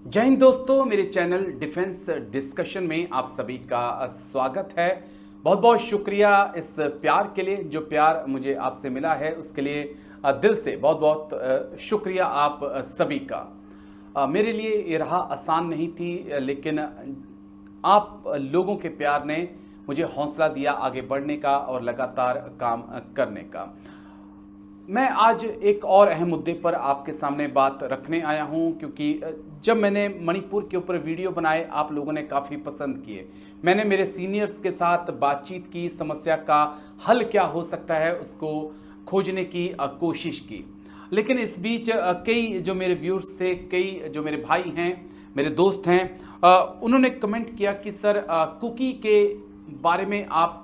जय हिंद दोस्तों, मेरे चैनल डिफेंस डिस्कशन में आप सभी का स्वागत है। बहुत बहुत शुक्रिया इस प्यार के लिए, जो प्यार मुझे आपसे मिला है उसके लिए दिल से बहुत बहुत शुक्रिया आप सभी का। मेरे लिए ये राह आसान नहीं थी, लेकिन आप लोगों के प्यार ने मुझे हौसला दिया आगे बढ़ने का और लगातार काम करने का। मैं आज एक और अहम मुद्दे पर आपके सामने बात रखने आया हूं, क्योंकि जब मैंने मणिपुर के ऊपर वीडियो बनाए आप लोगों ने काफ़ी पसंद किए। मैंने मेरे सीनियर्स के साथ बातचीत की, समस्या का हल क्या हो सकता है उसको खोजने की कोशिश की। लेकिन इस बीच कई जो मेरे व्यूअर्स थे, कई जो मेरे भाई हैं, मेरे दोस्त हैं, उन्होंने कमेंट किया कि सर कुकी के बारे में आप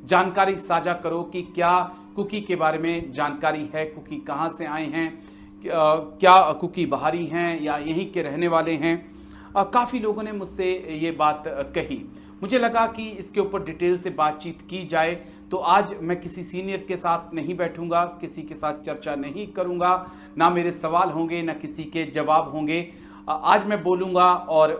जानकारी साझा करो कि क्या कुकी के बारे में जानकारी है, कुकी कहाँ से आए हैं, क्या कुकी बाहरी हैं या यहीं के रहने वाले हैं। काफ़ी लोगों ने मुझसे ये बात कही। मुझे लगा कि इसके ऊपर डिटेल से बातचीत की जाए, तो आज मैं किसी सीनियर के साथ नहीं बैठूंगा, किसी के साथ चर्चा नहीं करूंगा, ना मेरे सवाल होंगे ना किसी के जवाब होंगे। आज मैं बोलूँगा और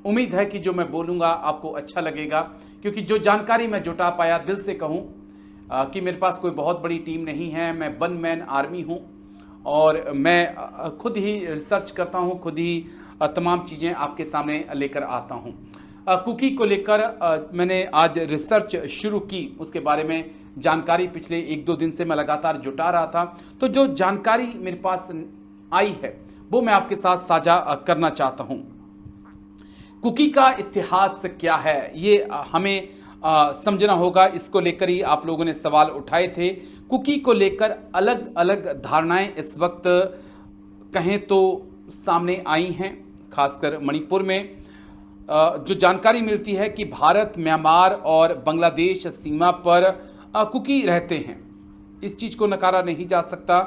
उम्मीद है कि जो मैं बोलूँगा आपको अच्छा लगेगा, क्योंकि जो जानकारी मैं जुटा पाया, दिल से कहूँ कि मेरे पास कोई बहुत बड़ी टीम नहीं है, मैं वन मैन आर्मी हूँ और मैं खुद ही रिसर्च करता हूँ, खुद ही तमाम चीज़ें आपके सामने लेकर आता हूँ। कुकी को लेकर मैंने आज रिसर्च शुरू की, उसके बारे में जानकारी पिछले 1-2 दिन से मैं लगातार जुटा रहा था। तो जो जानकारी मेरे पास आई है वो मैं आपके साथ साझा करना चाहता हूँ। कुकी का इतिहास क्या है ये हमें समझना होगा। इसको लेकर ही आप लोगों ने सवाल उठाए थे। कुकी को लेकर अलग अलग धारणाएं इस वक्त कहें तो सामने आई हैं, खासकर मणिपुर में। जो जानकारी मिलती है कि भारत, म्यांमार और बांग्लादेश सीमा पर कुकी रहते हैं, इस चीज़ को नकारा नहीं जा सकता।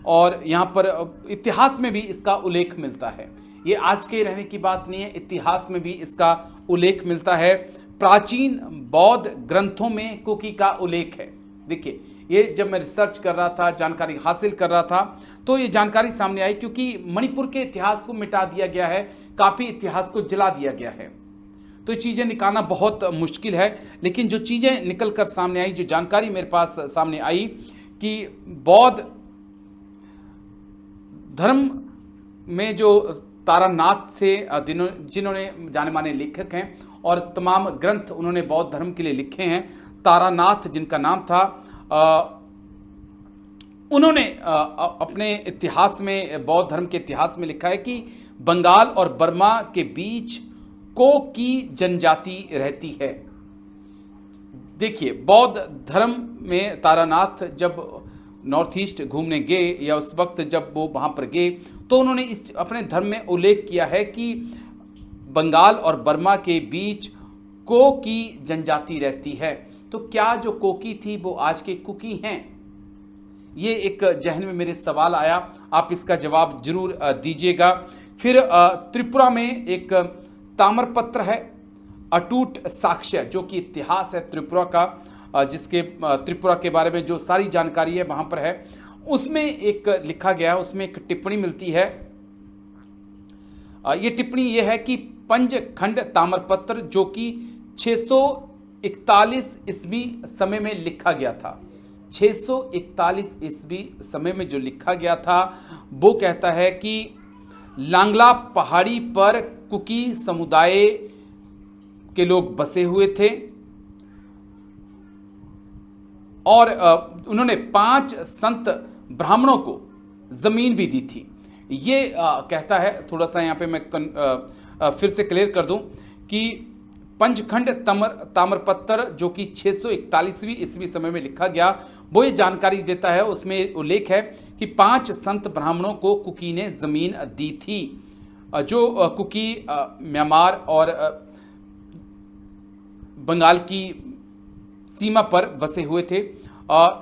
और यहाँ पर इतिहास में भी इसका उल्लेख मिलता है। ये आज के रहने की बात नहीं है, इतिहास में भी इसका उल्लेख मिलता है। प्राचीन बौद्ध ग्रंथों में कुकी का उल्लेख है। देखिए, ये जब मैं रिसर्च कर रहा था, जानकारी हासिल कर रहा था, तो ये जानकारी सामने आई, क्योंकि मणिपुर के इतिहास को मिटा दिया गया है, काफ़ी इतिहास को जला दिया गया है। तो ये चीज़ें निकालना बहुत मुश्किल है। लेकिन जो चीज़ें निकल कर सामने आई, जो जानकारी मेरे पास सामने आई कि बौद्ध धर्म में जो तारानाथ से जिन्होंने जाने माने लेखक हैं और तमाम ग्रंथ उन्होंने बौद्ध धर्म के लिए लिखे हैं, तारानाथ जिनका नाम था, उन्होंने अपने इतिहास में, बौद्ध धर्म के इतिहास में लिखा है कि बंगाल और बर्मा के बीच को की जनजाति रहती है। देखिए, बौद्ध धर्म में तारानाथ जब नॉर्थ ईस्ट घूमने गए, या उस वक्त जब वो वहाँ पर गए, तो उन्होंने इस अपने धर्म में उल्लेख किया है कि बंगाल और बर्मा के बीच को की जनजाति रहती है। तो क्या जो कोकी थी वो आज के कुकी हैं? ये एक जहन में मेरे सवाल आया, आप इसका जवाब जरूर दीजिएगा। फिर त्रिपुरा में एक ताम्रपत्र है, अटूट साक्ष्य, जो कि इतिहास है त्रिपुरा का, जिसके त्रिपुरा के बारे में जो सारी जानकारी है वहाँ पर है। उसमें एक लिखा गया, उसमें एक टिप्पणी मिलती है। ये टिप्पणी ये है कि पंचखंड ताम्रपत्र, जो कि 641 ईस्वी समय में लिखा गया था, 641 ईस्वी समय में जो लिखा गया था, वो कहता है कि लांगला पहाड़ी पर कुकी समुदाय के लोग बसे हुए थे और उन्होंने 5 संत ब्राह्मणों को जमीन भी दी थी। ये कहता है, थोड़ा सा यहाँ पे मैं फिर से क्लियर कर दूं कि पंचखंड ताम्रपत्र, जो कि 641वीं ईस्वी समय में लिखा गया, वो ये जानकारी देता है, उसमें उल्लेख है कि 5 संत ब्राह्मणों को कुकी ने जमीन दी थी, जो कुकी म्यांमार और बंगाल की सीमा पर बसे हुए थे।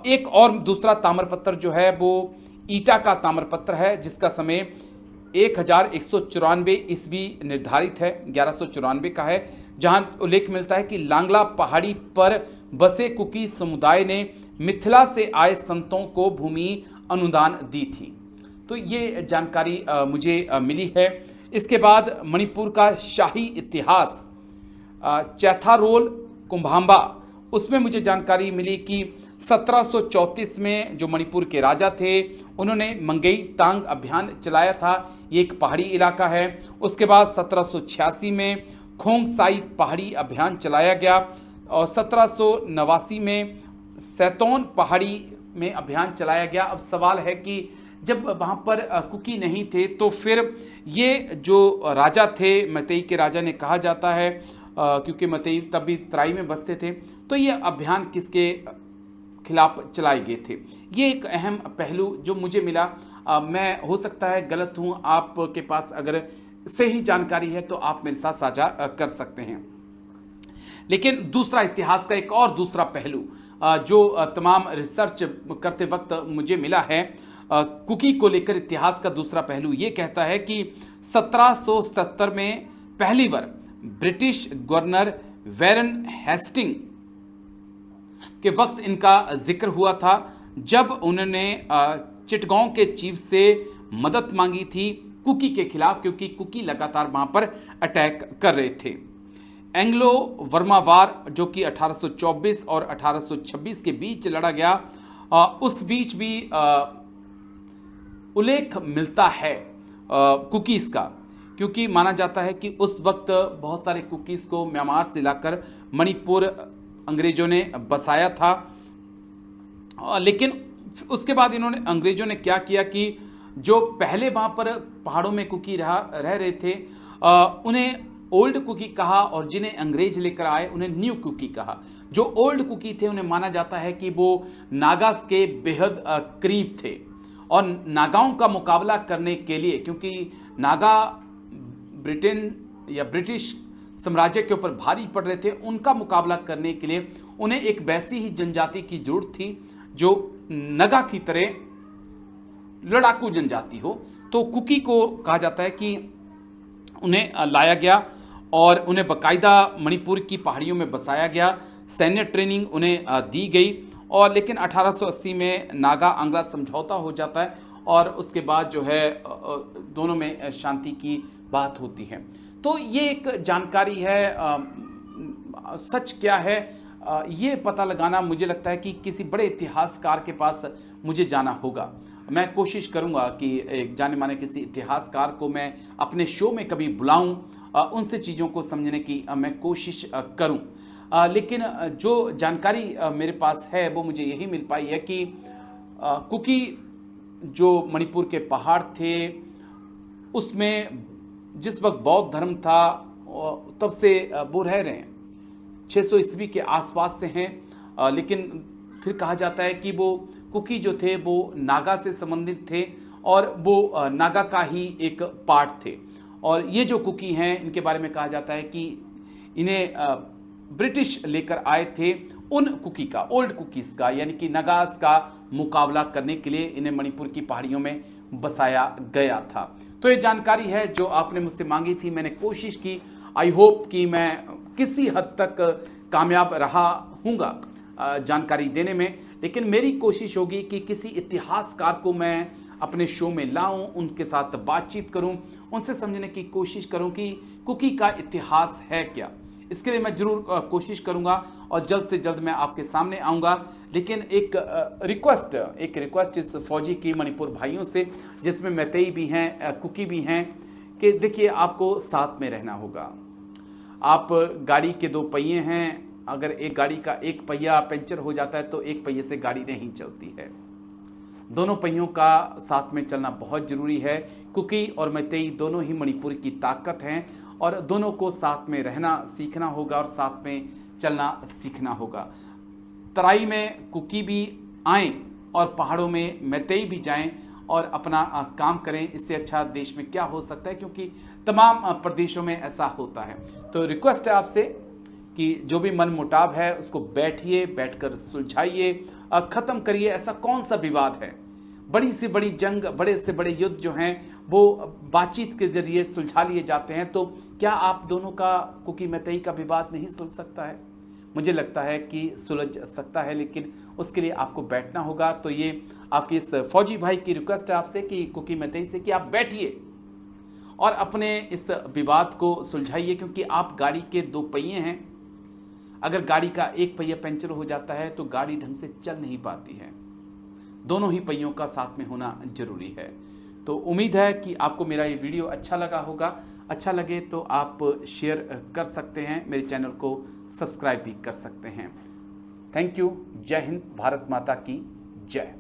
एक और दूसरा ताम्रपत्र जो है वो ईटा का ताम्रपत्र है, जिसका समय 1194 ईस्वी निर्धारित है, 1194 का है, जहां उल्लेख मिलता है कि लांगला पहाड़ी पर बसे कुकी समुदाय ने मिथिला से आए संतों को भूमि अनुदान दी थी। तो ये जानकारी मुझे मिली है। इसके बाद मणिपुर का शाही इतिहास, चैथारोल कुंभाम्बा, उसमें मुझे जानकारी मिली कि 1734 में जो मणिपुर के राजा थे उन्होंने मंगेई तांग अभियान चलाया था। ये एक पहाड़ी इलाका है। उसके बाद 1786 में खोंगसाई पहाड़ी अभियान चलाया गया और 1789 में सैतौन पहाड़ी में अभियान चलाया गया। अब सवाल है कि जब वहाँ पर कुकी नहीं थे तो फिर ये जो राजा थे, मैतेई के राजा ने कहा जाता है, क्योंकि मैतेई तब भी तराई में बसते थे, तो ये अभियान किसके खिलाफ चलाए गए थे। ये एक अहम पहलू जो मुझे मिला। मैं हो सकता है गलत हूँ, आपके पास अगर सही जानकारी है तो आप मेरे साथ साझा कर सकते हैं। लेकिन दूसरा इतिहास का एक और दूसरा पहलू जो तमाम रिसर्च करते वक्त मुझे मिला है, कुकी को लेकर इतिहास का दूसरा पहलू ये कहता है कि 1777 में पहली बार ब्रिटिश गवर्नर वैरन हेस्टिंग के वक्त इनका जिक्र हुआ था, जब उन्होंने चिटगांव के चीफ से मदद मांगी थी कुकी के खिलाफ, क्योंकि कुकी लगातार वहां पर अटैक कर रहे थे। एंग्लो वर्मा वार जो कि 1824 और 1826 के बीच लड़ा गया, उस बीच भी उल्लेख मिलता है कुकीज़ का, क्योंकि माना जाता है कि उस वक्त बहुत सारे कुकीज़ को म्यांमार से लाकर मणिपुर अंग्रेज़ों ने बसाया था। लेकिन उसके बाद अंग्रेज़ों ने क्या किया कि जो पहले वहाँ पर पहाड़ों में कुकी रह रहे थे उन्हें ओल्ड कुकी कहा, और जिन्हें अंग्रेज लेकर आए उन्हें न्यू कुकी कहा। जो ओल्ड कुकी थे उन्हें माना जाता है कि वो नागास के बेहद करीब थे, और नागाओं का मुकाबला करने के लिए, क्योंकि नागा ब्रिटेन या ब्रिटिश साम्राज्य के ऊपर भारी पड़ रहे थे, उनका मुकाबला करने के लिए उन्हें एक वैसी ही जनजाति की जरूरत थी जो नगा की तरह लड़ाकू जनजाति हो। तो कुकी को कहा जाता है कि उन्हें लाया गया और उन्हें बाकायदा मणिपुर की पहाड़ियों में बसाया गया, सैन्य ट्रेनिंग उन्हें दी गई। और लेकिन 1880 में नागा आंग्ला समझौता हो जाता है और उसके बाद जो है दोनों में शांति की बात होती है। तो ये एक जानकारी है। सच क्या है ये पता लगाना मुझे लगता है कि किसी बड़े इतिहासकार के पास मुझे जाना होगा। मैं कोशिश करूंगा कि एक जाने माने किसी इतिहासकार को मैं अपने शो में कभी बुलाऊं, उनसे चीज़ों को समझने की मैं कोशिश करूं। लेकिन जो जानकारी मेरे पास है वो मुझे यही मिल पाई है कि कुकी जो मणिपुर के पहाड़ थे उसमें जिस वक्त बौद्ध धर्म था तब से वो रह रहे हैं, 600 ईस्वी के आसपास से हैं। लेकिन फिर कहा जाता है कि वो कुकी जो थे वो नागा से संबंधित थे और वो नागा का ही एक पार्ट थे। और ये जो कुकी हैं इनके बारे में कहा जाता है कि इन्हें ब्रिटिश लेकर आए थे उन कुकी का, ओल्ड कुकीज़ का, यानी कि नगास का मुकाबला करने के लिए इन्हें मणिपुर की पहाड़ियों में बसाया गया था। तो ये जानकारी है जो आपने मुझसे मांगी थी, मैंने कोशिश की। आई होप कि मैं किसी हद तक कामयाब रहा हूँगा जानकारी देने में, लेकिन मेरी कोशिश होगी कि किसी इतिहासकार को मैं अपने शो में लाऊं, उनके साथ बातचीत करूं, उनसे समझने की कोशिश करूं कि कुकी का इतिहास है क्या। इसके लिए मैं जरूर कोशिश करूंगा और जल्द से जल्द मैं आपके सामने आऊंगा। लेकिन एक रिक्वेस्ट इस फौजी की मणिपुर भाइयों से, जिसमें मैतेई भी हैं, कुकी भी हैं, कि देखिए आपको साथ में रहना होगा। आप गाड़ी के दो पहिए हैं, अगर एक गाड़ी का एक पहिया पंचर हो जाता है तो एक पहिए से गाड़ी नहीं चलती है। दोनों पहियों का साथ में चलना बहुत ज़रूरी है। कुकी और मैतेई दोनों ही मणिपुर की ताकत हैं और दोनों को साथ में रहना सीखना होगा और साथ में चलना सीखना होगा। तराई में कुकी भी आएँ और पहाड़ों में मैतेई भी जाएं और अपना काम करें। इससे अच्छा देश में क्या हो सकता है, क्योंकि तमाम प्रदेशों में ऐसा होता है। तो रिक्वेस्ट है आपसे कि जो भी मन मुटाव है उसको बैठकर सुलझाइए, ख़त्म करिए। ऐसा कौन सा विवाद है, बड़ी से बड़ी जंग, बड़े से बड़े युद्ध जो हैं वो बातचीत के जरिए सुलझा लिए जाते हैं। तो क्या आप दोनों का, कुकी मैतेई का विवाद नहीं सुलझ सकता है? मुझे लगता है कि सुलझ सकता है, लेकिन उसके लिए आपको बैठना होगा। तो ये आपकी इस फौजी भाई की रिक्वेस्ट है आपसे कि कुकी मैतेई से कि आप बैठिए और अपने इस विवाद को सुलझाइए, क्योंकि आप गाड़ी के 2 पहिए हैं। अगर गाड़ी का एक पहिया पंचर हो जाता है तो गाड़ी ढंग से चल नहीं पाती है। दोनों ही पहियों का साथ में होना जरूरी है। तो उम्मीद है कि आपको मेरा ये वीडियो अच्छा लगा होगा। अच्छा लगे तो आप शेयर कर सकते हैं, मेरे चैनल को सब्सक्राइब भी कर सकते हैं। Thank you. जय हिंद। भारत माता की जय।